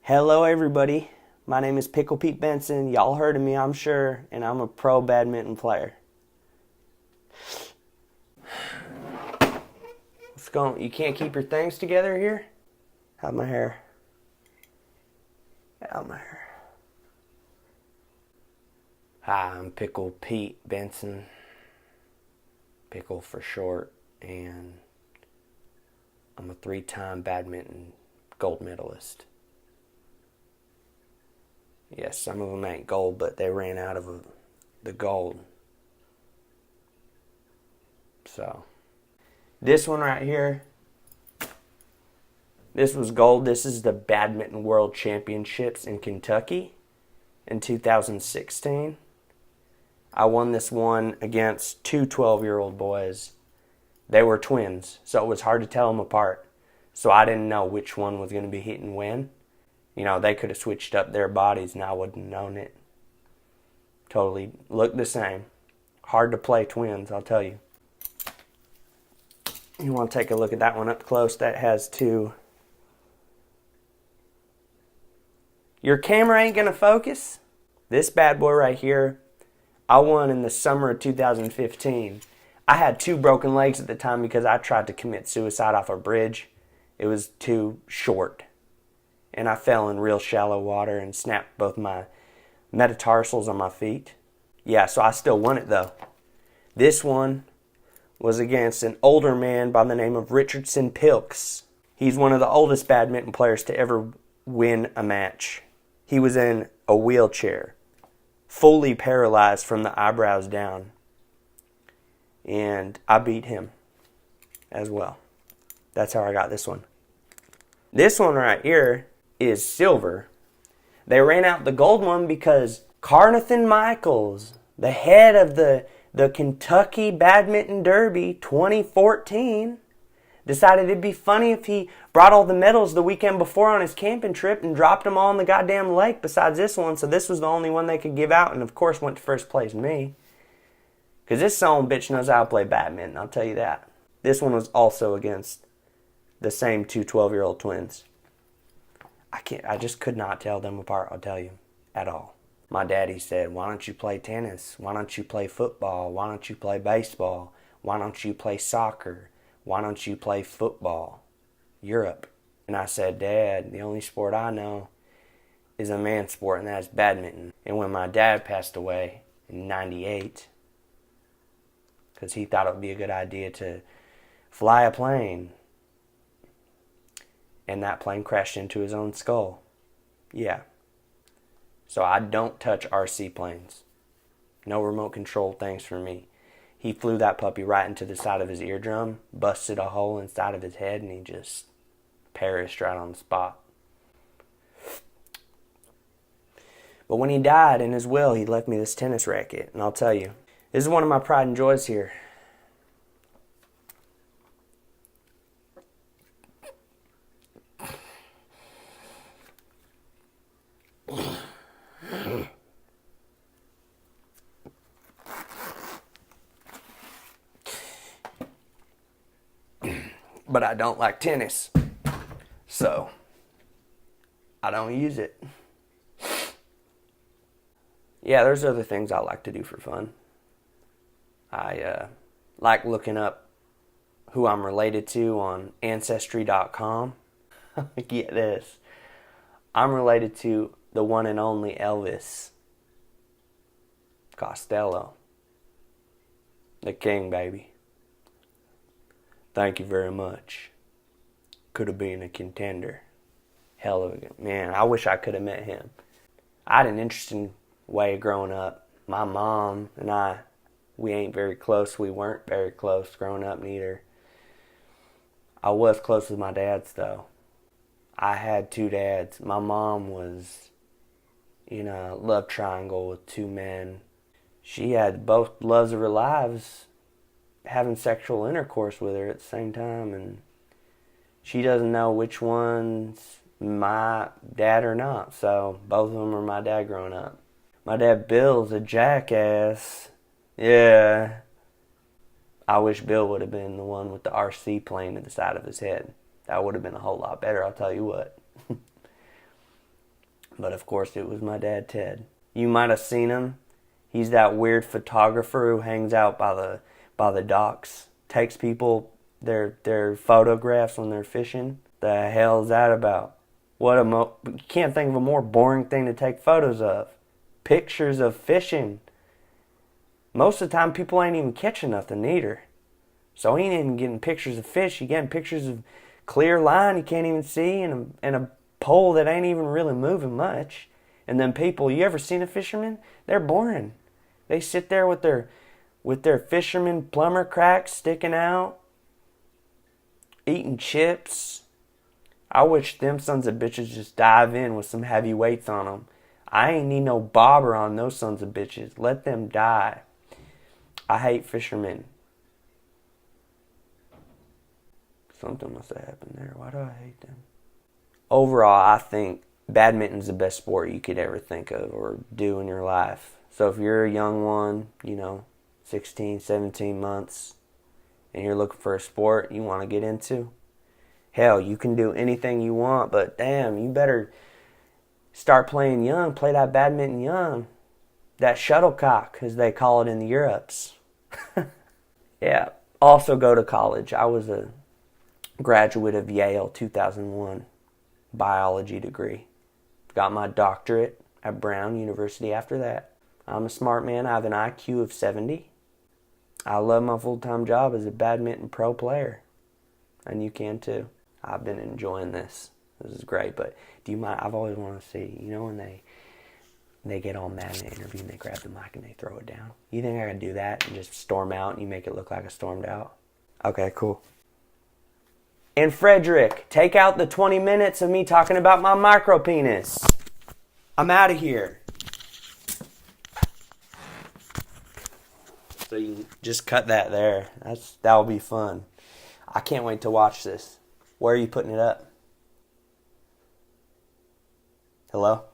Hello everybody, my name is Pickle Benson. Y'all heard of me, I'm sure, and I'm a pro badminton player. What's going? You can't keep your things together here? How's my hair? How's my hair? Hi, I'm Pickle Benson. Pickle for short, and I'm a 3-time badminton gold medalist. Yes, some of them ain't gold, but they ran out of the gold. So, this one right here, this was gold. This is the Badminton World Championships in Kentucky in 2016. I won this one against two 12-year-old boys. They were twins, so it was hard to tell them apart. So I didn't know which one was going to be hitting when. You know, they could have switched up their bodies and I wouldn't have known it. Totally looked the same. Hard to play twins, I'll tell you. You want to take a look at that one up close. That has two. Your camera ain't going to focus. This bad boy right here, I won in the summer of 2015. I had 2 broken legs at the time because I tried to commit suicide off a bridge. It was too short. And I fell in real shallow water and snapped both my metatarsals on my feet. Yeah, so I still won it though. This one was against an older man by the name of Richardson Pilks. He's one of the oldest badminton players to ever win a match. He was in a wheelchair, fully paralyzed from the eyebrows down. And I beat him as well. That's how I got this one. This one right here is silver. They ran out the gold one because Carnathan Michaels, the head of the Kentucky Badminton Derby 2014, decided it'd be funny if he brought all the medals the weekend before on his camping trip and dropped them all in the goddamn lake besides this one. So this was the only one they could give out, and of course went to first place me. Because this son bitch knows how to play badminton, I'll tell you that. This one was also against the same two 12-year-old twins. I just could not tell them apart, I'll tell you, at all. My daddy said, why don't you play tennis? Why don't you play football? Why don't you play baseball? Why don't you play soccer? Why don't you play football? Europe. And I said, Dad, the only sport I know is a man's sport, and that's badminton. And when my dad passed away in 98, because he thought it would be a good idea to fly a plane, and that plane crashed into his own skull. Yeah. So I don't touch RC planes. No remote control things for me. He flew that puppy right into the side of his eardrum, busted a hole inside of his head, and he just perished right on the spot. But when he died, in his will, he left me this tennis racket. And I'll tell you, this is one of my pride and joys here. But I don't like tennis, so I don't use it. Yeah, there's other things I like to do for fun. I like looking up who I'm related to on Ancestry.com. Get this. I'm related to the one and only Elvis Costello. The king, baby. Thank you very much. Could have been a contender. Hell of a man. I wish I could have met him. I had an interesting way of growing up. My mom and I, we ain't very close. We weren't very close growing up neither. I was close with my dads though. I had 2 dads. My mom was, love triangle with 2 men. She had both loves of her lives, having sexual intercourse with her at the same time, and she doesn't know which one's my dad or not, so both of them are my dad growing up. My dad Bill's a jackass. Yeah. I wish Bill would have been the one with the RC plane to the side of his head. That would have been a whole lot better, I'll tell you what. But of course it was my dad, Ted. You might have seen him. He's that weird photographer who hangs out by the docks, takes people their photographs when they're fishing. The hell is that about? You can't think of a more boring thing to take photos of. Pictures of fishing. Most of the time people ain't even catching nothing either. So he ain't even getting pictures of fish. He getting pictures of clear line you can't even see and a pole that ain't even really moving much. And then people, you ever seen a fisherman? They're boring. They sit there with their fisherman plumber cracks sticking out, eating chips. I wish them sons of bitches just dive in with some heavy weights on them. I ain't need no bobber on those sons of bitches. Let them die. I hate fishermen. Something must have happened there. Why do I hate them? Overall, I think badminton's the best sport you could ever think of or do in your life. So if you're a young one, 16, 17 months, and you're looking for a sport you want to get into, hell, you can do anything you want, but damn, you better start playing young. Play that badminton young. That shuttlecock, as they call it in the Europes. Yeah. Also go to college. I was a graduate of Yale 2001 biology degree. Got my doctorate at Brown University after that. I'm a smart man. I have an IQ of 70. I love my full-time job as a badminton pro player. And you can too. I've been enjoying this. This is great. But do you mind? I've always wanted to see, when they get all mad in the interview and they grab the mic and they throw it down. You think I can do that and just storm out and you make it look like I stormed out? Okay, cool. And Frederick, take out the 20 minutes of me talking about my micro penis. I'm out of here. So you can just cut that there. That'll be fun. I can't wait to watch this. Where are you putting it up? Hello?